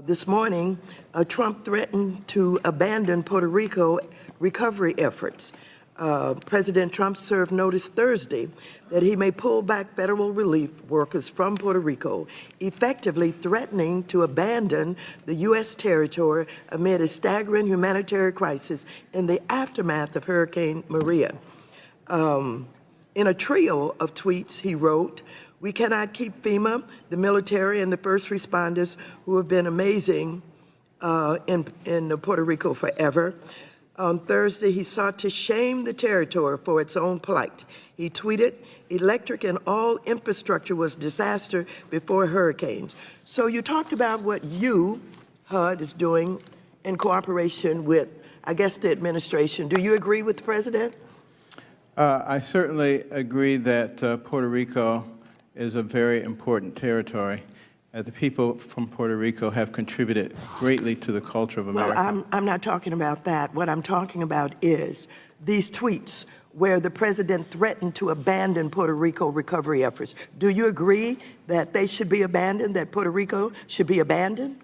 This morning, Trump threatened to abandon Puerto Rico recovery efforts. President Trump served notice Thursday that he may pull back federal relief workers from Puerto Rico, effectively threatening to abandon the U.S. territory amid a staggering humanitarian crisis in the aftermath of Hurricane Maria. In a trio of tweets, he wrote, "We cannot keep FEMA, the military, and the first responders who have been amazing in Puerto Rico forever." On Thursday, he sought to shame the territory for its own plight. He tweeted, "Electric and all infrastructure was disaster before hurricanes." So you talked about what you, HUD, is doing in cooperation with, I guess, the administration. Do you agree with the president? I certainly agree that Puerto Rico is a very important territory. The people from Puerto Rico have contributed greatly to the culture of America. Well, I'm not talking about that. What I'm talking about is these tweets where the president threatened to abandon Puerto Rico recovery efforts. Do you agree that they should be abandoned, that Puerto Rico should be abandoned?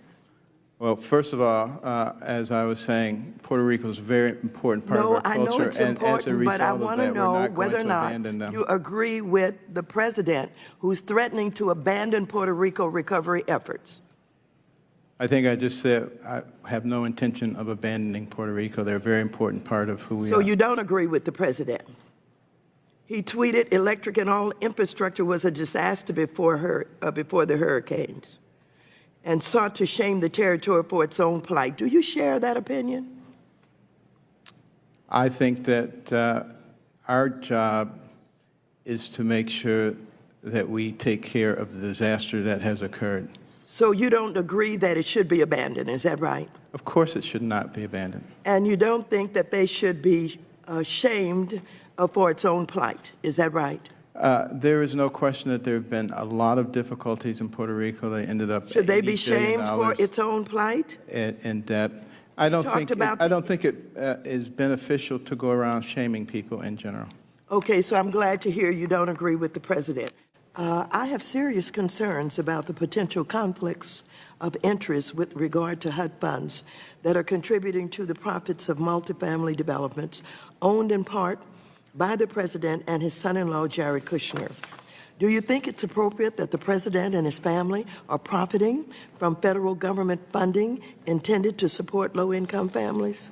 Well, first of all, as I was saying, Puerto Rico is a very important part of our culture. No, I know it's important, but I want to know whether or not you agree with the president who's threatening to abandon Puerto Rico recovery efforts. I think I just said I have no intention of abandoning Puerto Rico. They're a very important part of who we are. So you don't agree with the president? He tweeted, "Electric and all infrastructure was a disaster before the hurricanes," and sought to shame the territory for its own plight. Do you share that opinion? I think that our job is to make sure that we take care of the disaster that has occurred. So you don't agree that it should be abandoned, is that right? Of course it should not be abandoned. And you don't think that they should be shamed for its own plight, is that right? There is no question that there have been a lot of difficulties in Puerto Rico. They ended up. Should they be shamed for its own plight? In debt. I don't think it is beneficial to go around shaming people in general. Okay, so I'm glad to hear you don't agree with the president. I have serious concerns about the potential conflicts of interest with regard to HUD funds that are contributing to the profits of multifamily developments owned in part by the president and his son-in-law, Jared Kushner. Do you think it's appropriate that the president and his family are profiting from federal government funding intended to support low-income families?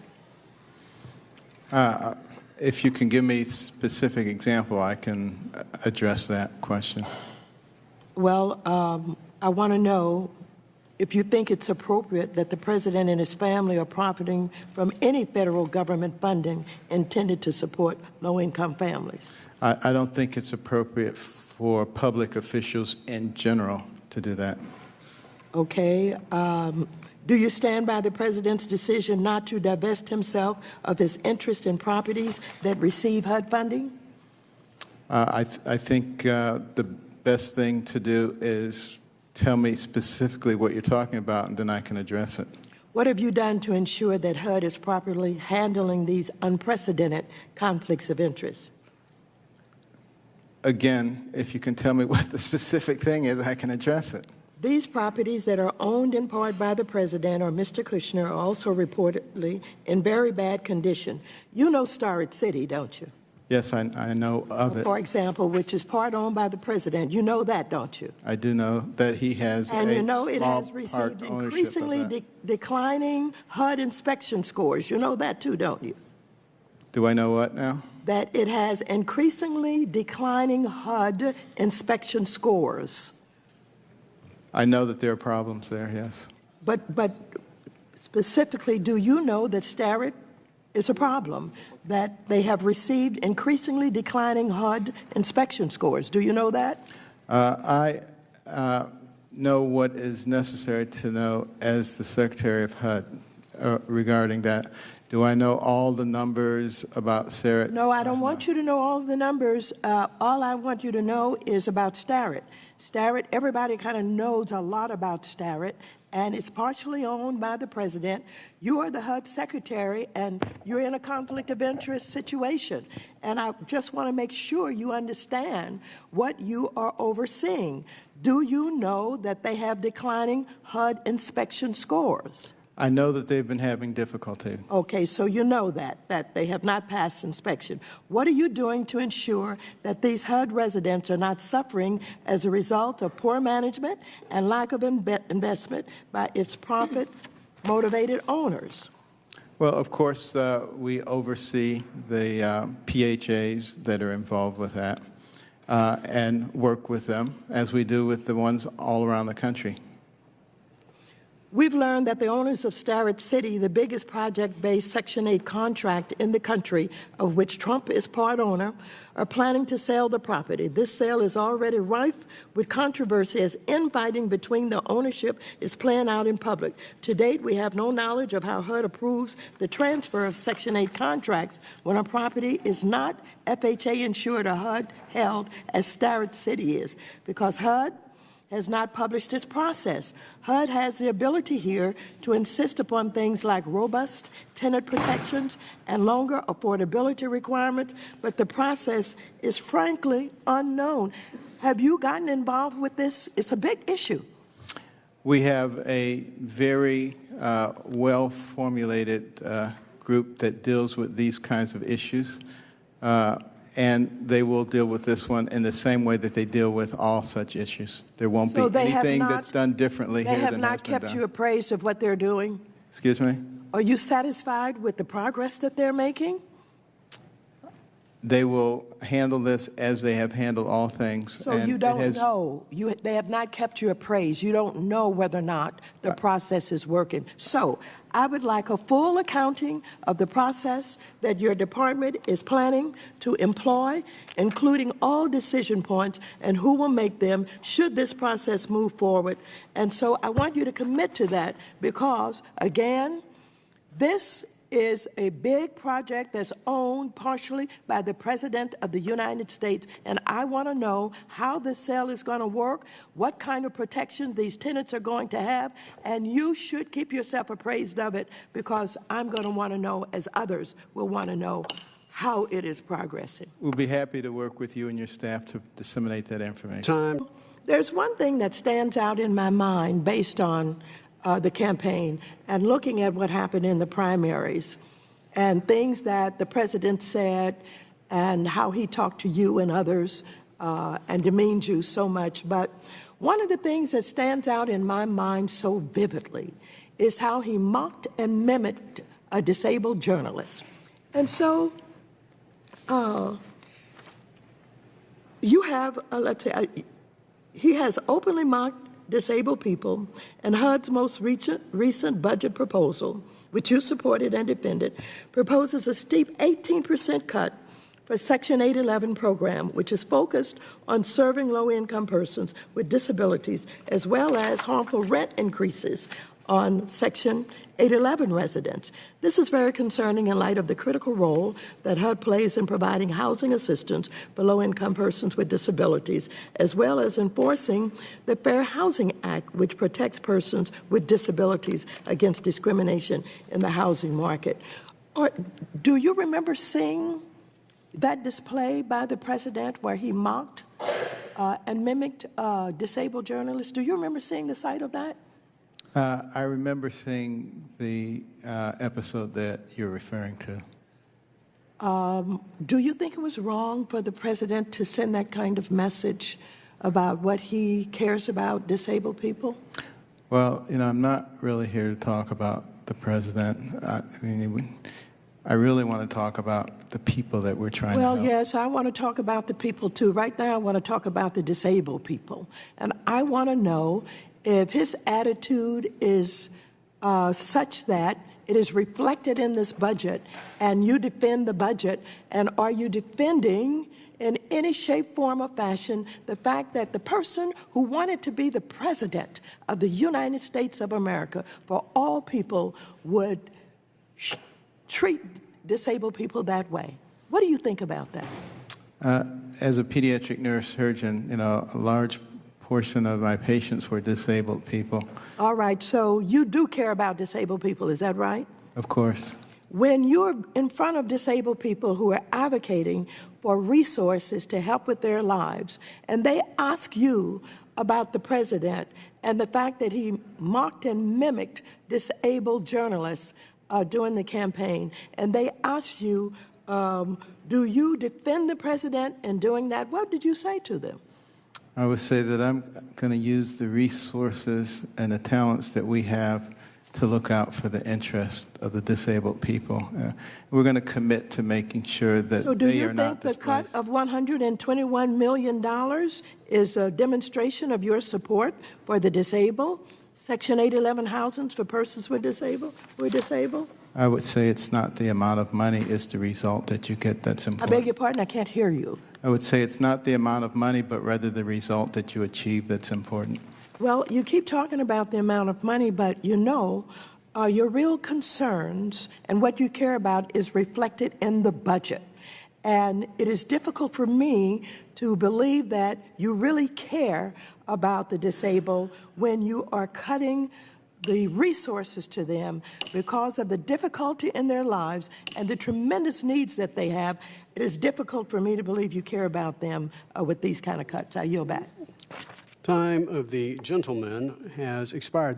If you can give me a specific example, I can address that question. Well, I want to know if you think it's appropriate that the president and his family are profiting from any federal government funding intended to support low-income families. I don't think it's appropriate for public officials in general to do that. Okay. Do you stand by the president's decision not to divest himself of his interest in properties that receive HUD funding? I think the best thing to do is tell me specifically what you're talking about, and then I can address it. What have you done to ensure that HUD is properly handling these unprecedented conflicts of interest? Again, if you can tell me what the specific thing is, I can address it. These properties that are owned in part by the president or Mr. Kushner are also reportedly in very bad condition. You know Starrett City, don't you? Yes, I know of it. For example, which is part owned by the president. You know that, don't you? I do know that he has and you know it has received increasingly declining HUD inspection scores. You know that too, don't you? Do I know what now? That it has increasingly declining HUD inspection scores. I know that there are problems there, yes. But specifically, do you know that Starrett is a problem, that they have received increasingly declining HUD inspection scores? Do you know that? I know what is necessary to know as the Secretary of HUD regarding that. Do I know all the numbers about Starrett? No, I don't want you to know all the numbers. All I want you to know is about Starrett. Starrett, everybody kind of knows a lot about Starrett, and it's partially owned by the president. You are the HUD secretary, and you're in a conflict of interest situation. And I just want to make sure you understand what you are overseeing. Do you know that they have declining HUD inspection scores? I know that they've been having difficulty. Okay, so you know that they have not passed inspection. What are you doing to ensure that these HUD residents are not suffering as a result of poor management and lack of investment by its profit-motivated owners? Well, of course, we oversee the PHAs that are involved with that and work with them, as we do with the ones all around the country. We've learned that the owners of Starrett City, the biggest project-based Section 8 contract in the country, of which Trump is part owner, are planning to sell the property. This sale is already rife with controversy as infighting between the ownership is playing out in public. To date, we have no knowledge of how HUD approves the transfer of Section 8 contracts when a property is not FHA insured or HUD held as Starrett City is, because HUD has not published its process. HUD has the ability here to insist upon things like robust tenant protections and longer affordability requirements, but the process is frankly unknown. Have you gotten involved with this? It's a big issue. We have a very well-formulated group that deals with these kinds of issues. And they will deal with this one in the same way that they deal with all such issues. There won't be anything that's done differently here than has been done. They have not kept you appraised of what they're doing? Excuse me? Are you satisfied with the progress that they're making? They will handle this as they have handled all things. So you don't know. They have not kept you appraised. You don't know whether or not the process is working. So I would like a full accounting of the process that your department is planning to employ, including all decision points and who will make them should this process move forward. And so I want you to commit to that because, again, this is a big project that's owned partially by the President of the United States, and I want to know how this sale is going to work, what kind of protections these tenants are going to have, and you should keep yourself appraised of it because I'm going to want to know, as others will want to know, how it is progressing. We'll be happy to work with you and your staff to disseminate that information. Time. There's one thing that stands out in my mind based on the campaign and looking at what happened in the primaries and things that the president said and how he talked to you and others and demeaned you so much. But one of the things that stands out in my mind so vividly is how he mocked and mimicked a disabled journalist. And so you have, let's say, he has openly mocked disabled people, and HUD's most recent budget proposal, which you supported and defended, proposes a steep 18% cut for Section 811 program, which is focused on serving low-income persons with disabilities, as well as harmful rent increases on Section 811 residents. This is very concerning in light of the critical role that HUD plays in providing housing assistance for low-income persons with disabilities, as well as enforcing the Fair Housing Act, which protects persons with disabilities against discrimination in the housing market. Do you remember seeing that display by the president where he mocked and mimicked disabled journalists? Do you remember seeing the site of that? I remember seeing the episode that you're referring to. Do you think it was wrong for the president to send that kind of message about what he cares about disabled people? Well, you know, I'm not really here to talk about the president. I really want to talk about the people that we're trying to help. Well, yes, I want to talk about the people too. Right now, I want to talk about the disabled people. And I want to know if his attitude is such that it is reflected in this budget and you defend the budget, and are you defending in any shape, form, or fashion the fact that the person who wanted to be the president of the United States of America for all people would treat disabled people that way? What do you think about that? As a pediatric neurosurgeon, you know, a large portion of my patients were disabled people. All right, so you do care about disabled people, is that right? Of course. When you're in front of disabled people who are advocating for resources to help with their lives, and they ask you about the president and the fact that he mocked and mimicked disabled journalists during the campaign. And they asked you, do you defend the president in doing that? What did you say to them? I would say that I'm going to use the resources and the talents that we have to look out for the interest of the disabled people. We're going to commit to making sure that So do they you are not think the cut displaced. of $121 million is a demonstration of your support for the disabled? Section 811 housings for persons who are disabled? I would say it's not the amount of money, it's the result that you get that's I important. beg your pardon, I can't hear you. I would say it's not the amount of money, but rather the result that you achieve that's important. Well, you keep talking about the amount of money, but you know, your real concerns and what you care about is reflected in the budget. And it is difficult for me to believe that you really care about the disabled when you are cutting the resources to them because of the difficulty in their lives and the tremendous needs that they have. It is difficult for me to believe you care about them with these kind of cuts. I yield back. Time of the gentleman has expired.